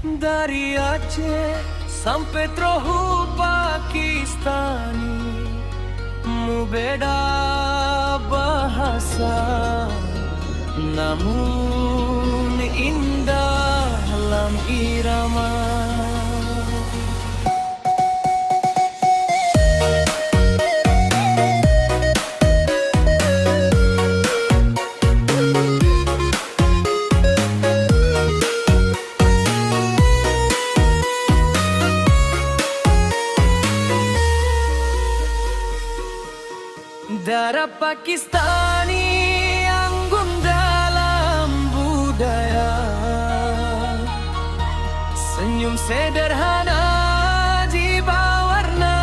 Dari Aceh sampai Trohu Pakistani, mu beda bahasa, namun indah dalam irama. Darah Pakistani anggun dalam budaya, senyum sederhana jiwa warna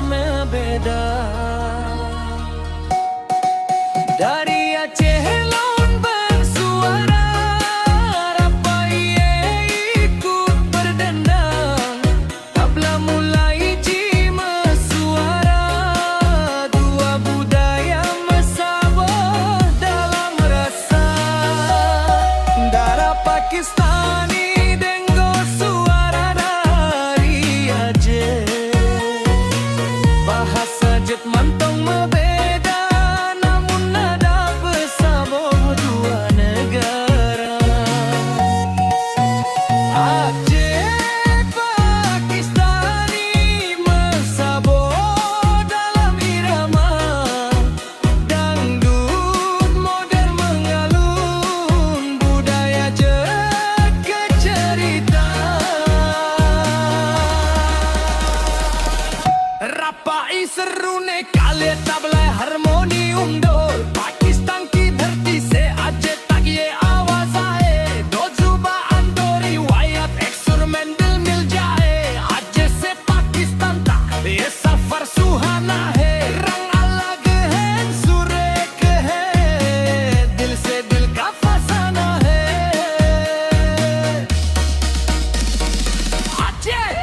membeda. Dari Aceh laun bersuara, Rapaye ikut berdendang, tabla mulai mesuara. Dua budaya mesabah dalam rasa. Darah Pakistani denggo suara dari Aceh, bahasa jet mantong membeda. Rapai serune kale tabla harmoni umdor, Pakistan की धरती से Aceh तक ये आवाज आए, दो जुबां अंदोरी वायत एक सुर में दिल मिल जाए। Aceh से पाकिस्तान तक ये सफर सुहाना है, रंग अलग है सुर एक है, दिल से दिल का फसाना है। Aceh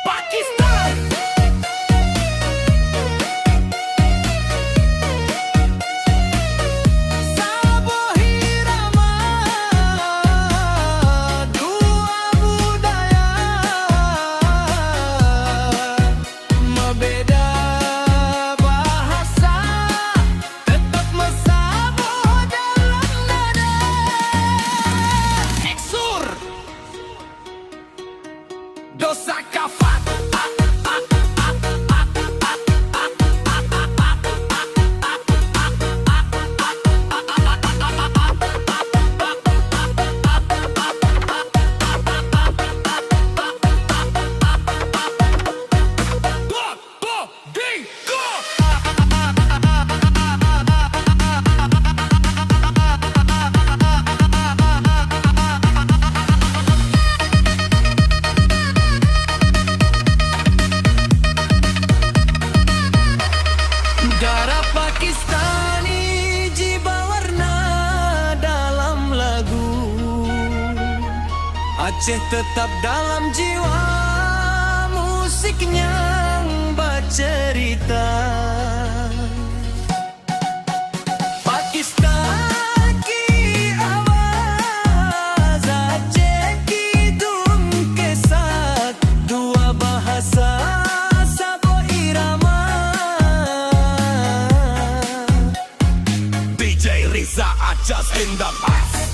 Pakistan, sabo irama, dua budaya membeda bahasa, tetap mesabo dalam nada. Eksur dosa kafat. Darah Pakistani jiwa warna dalam lagu, Aceh tetap dalam jiwa musiknya bercerita. Pakistan की आवाज, Aceh की धुन के साथ, dua bahasa sabo irama. DJ Riza Aceh in the past.